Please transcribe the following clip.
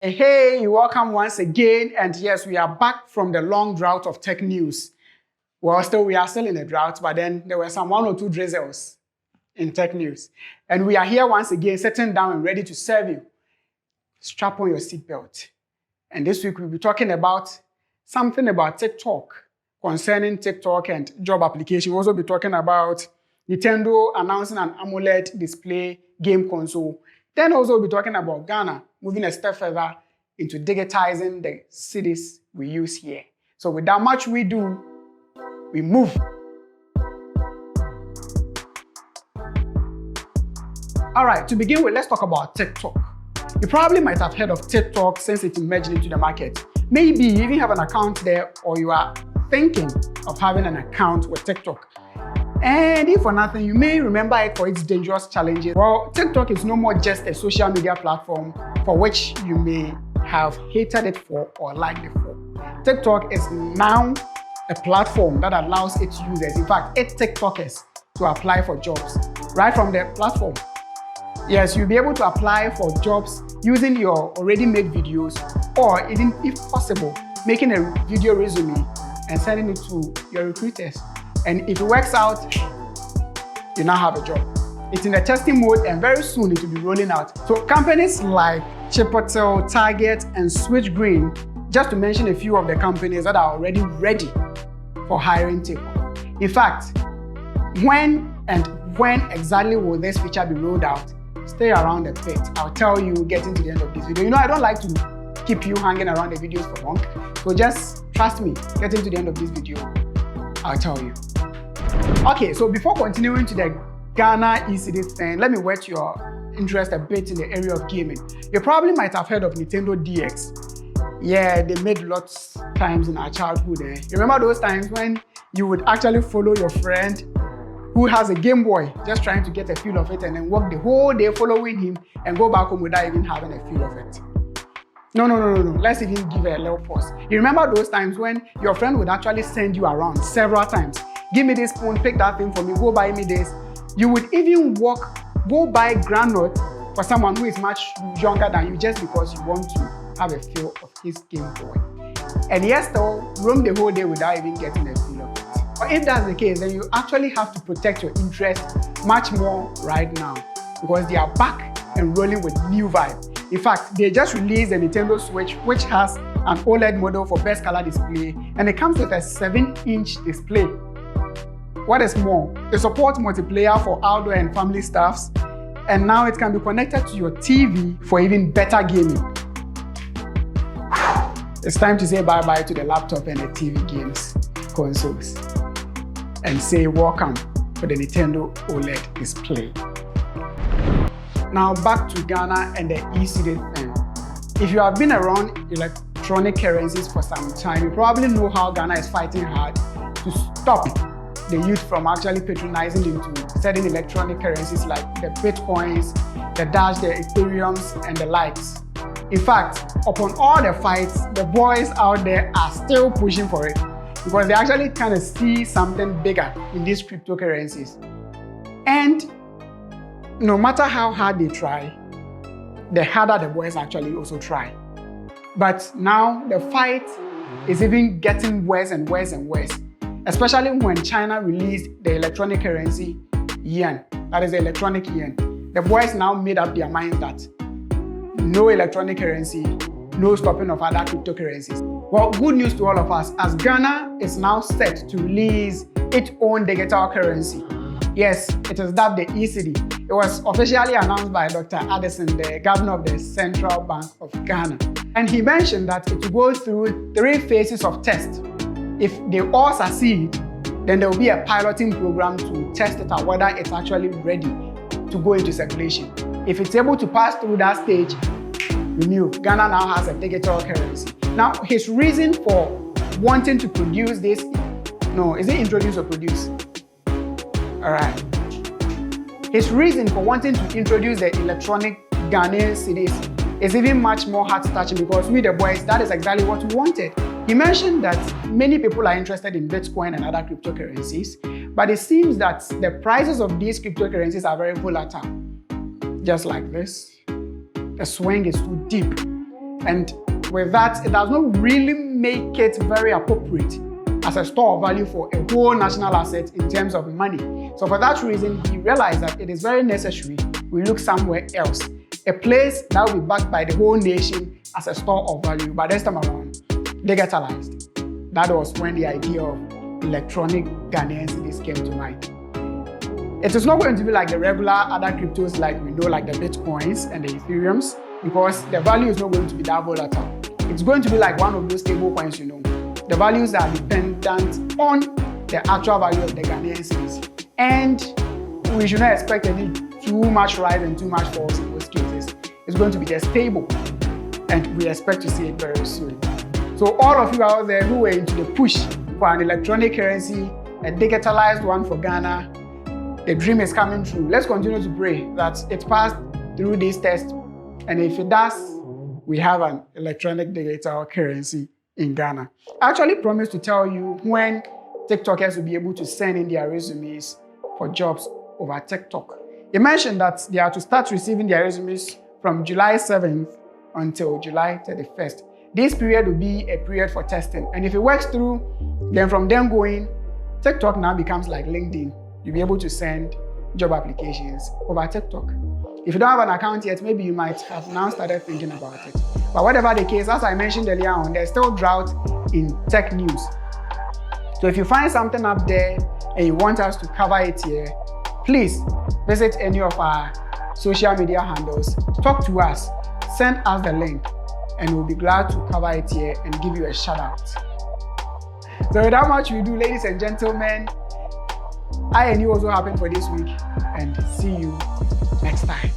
Hey, welcome once again. And yes, we are back from the long drought of tech news. Well, we are still in a drought, but then there were some one or two drizzles in tech news. And we are here once again, sitting down and ready to serve you. Strap on your seatbelt. And this week we'll be talking about something about TikTok, concerning TikTok and job application. We'll also be talking about Nintendo announcing an AMOLED display game console. Then also we'll be talking about Ghana moving a step further into digitizing the cities we use here. So without much we do, we move. All right, to begin with, let's talk about TikTok. You probably might have heard of TikTok since it emerged into the market. Maybe you even have an account there, or you are thinking of having an account with TikTok. And if for nothing, you may remember it for its dangerous challenges. Well, TikTok is no more just a social media platform for which you may have hated it for or liked it for. TikTok is now a platform that allows its users, in fact, its TikTokers, to apply for jobs right from the platform. Yes, you'll be able to apply for jobs using your already made videos, or even, if possible, making a video resume and sending it to your recruiters. And if it works out, you now have a job. It's in a testing mode, and very soon it will be rolling out. So companies like Chipotle, Target, and Switch Green, just to mention a few of the companies that are already ready for hiring TikTok. In fact, when exactly will this feature be rolled out? Stay around a bit. I'll tell you getting to the end of this video. You know, I don't like to keep you hanging around the videos for long. So just trust me, getting to the end of this video, I'll tell you. Okay, so before continuing to the Ghana ECD thing, let me whet your interest a bit in the area of gaming. You probably might have heard of Nintendo DX. Yeah, they made lots of times in our childhood. You remember those times when you would actually follow your friend who has a Game Boy, just trying to get a feel of it, and then work the whole day following him and go back home without even having a feel of it? No. Let's even give a little pause. You remember those times when your friend would actually send you around several times. Give me this spoon, pick that thing for me, go buy me this. You would even go buy granite for someone who is much younger than you just because you want to have a feel of his Game Boy. And yes, though, roam the whole day without even getting a feel of it. But if that's the case, then you actually have to protect your interest much more right now, because they are back and rolling with new vibe. In fact, they just released the Nintendo Switch, which has an OLED model for best color display, and it comes with a 7-inch display. What is more, it supports multiplayer for outdoor and family stuffs, and now it can be connected to your TV for even better gaming. It's time to say bye-bye to the laptop and the TV games consoles, and say welcome for the Nintendo OLED display. Now back to Ghana and the ECD thing. If you have been around electronic currencies for some time, you probably know how Ghana is fighting hard to stop the youth from actually patronizing into certain electronic currencies like the Bitcoins, the Dash, the Ethereums, and the likes. In fact, upon all the fights, the boys out there are still pushing for it, because they actually kind of see something bigger in these cryptocurrencies. And no matter how hard they try, the harder the boys actually also try. But now the fight is even getting worse and worse and worse, especially when China released the electronic currency yuan, that is the electronic yuan. The boys now made up their minds that no electronic currency, no stopping of other cryptocurrencies. Well, good news to all of us, as Ghana is now set to release its own digital currency. Yes, it is dubbed the ECD. It was officially announced by Dr. Addison, the governor of the Central Bank of Ghana. And he mentioned that it will go through 3 phases of test. If they all succeed, then there will be a piloting program to test it out, whether it's actually ready to go into circulation. If it's able to pass through that stage, we knew Ghana now has a digital currency. Now, his reason for wanting to produce this, is it introduce or produce? All right. His reason for wanting to introduce the electronic Ghanaian cedis is even much more heart-touching, because we the boys, that is exactly what we wanted. He mentioned that many people are interested in Bitcoin and other cryptocurrencies, but it seems that the prices of these cryptocurrencies are very volatile. Just like this, the swing is too deep. And with that, it does not really make it very appropriate as a store of value for a whole national asset in terms of money. So for that reason, he realized that it is very necessary we look somewhere else, a place that will be backed by the whole nation as a store of value, but this time around, digitalized. That was when the idea of electronic Ghanaian cedis came to mind. It is not going to be like the regular other cryptos like we know, like the Bitcoins and the Ethereums, because the value is not going to be that volatile. It's going to be like one of those stable coins, you know. The values are dependent on the actual value of the Ghanaian cedis. And we should not expect any too much rise and too much falls in those cases. It's going to be just stable, and we expect to see it very soon. So all of you out there who were into the push for an electronic currency, a digitalized one for Ghana, the dream is coming true. Let's continue to pray that it passed through this test, and if it does, we have an electronic digital currency in Ghana. I actually promised to tell you when TikTokers will be able to send in their resumes for jobs over TikTok. He mentioned that they are to start receiving their resumes from July 7th until July 31st. This period will be a period for testing. And if it works through, then from then going, TikTok now becomes like LinkedIn. You'll be able to send job applications over TikTok. If you don't have an account yet, maybe you might have now started thinking about it. But whatever the case, as I mentioned earlier on, there's still drought in tech news. So if you find something up there and you want us to cover it here, please visit any of our social media handles, talk to us, send us the link, and we'll be glad to cover it here and give you a shout out. So without much ado, ladies and gentlemen, I and you also happened for this week, and see you next time.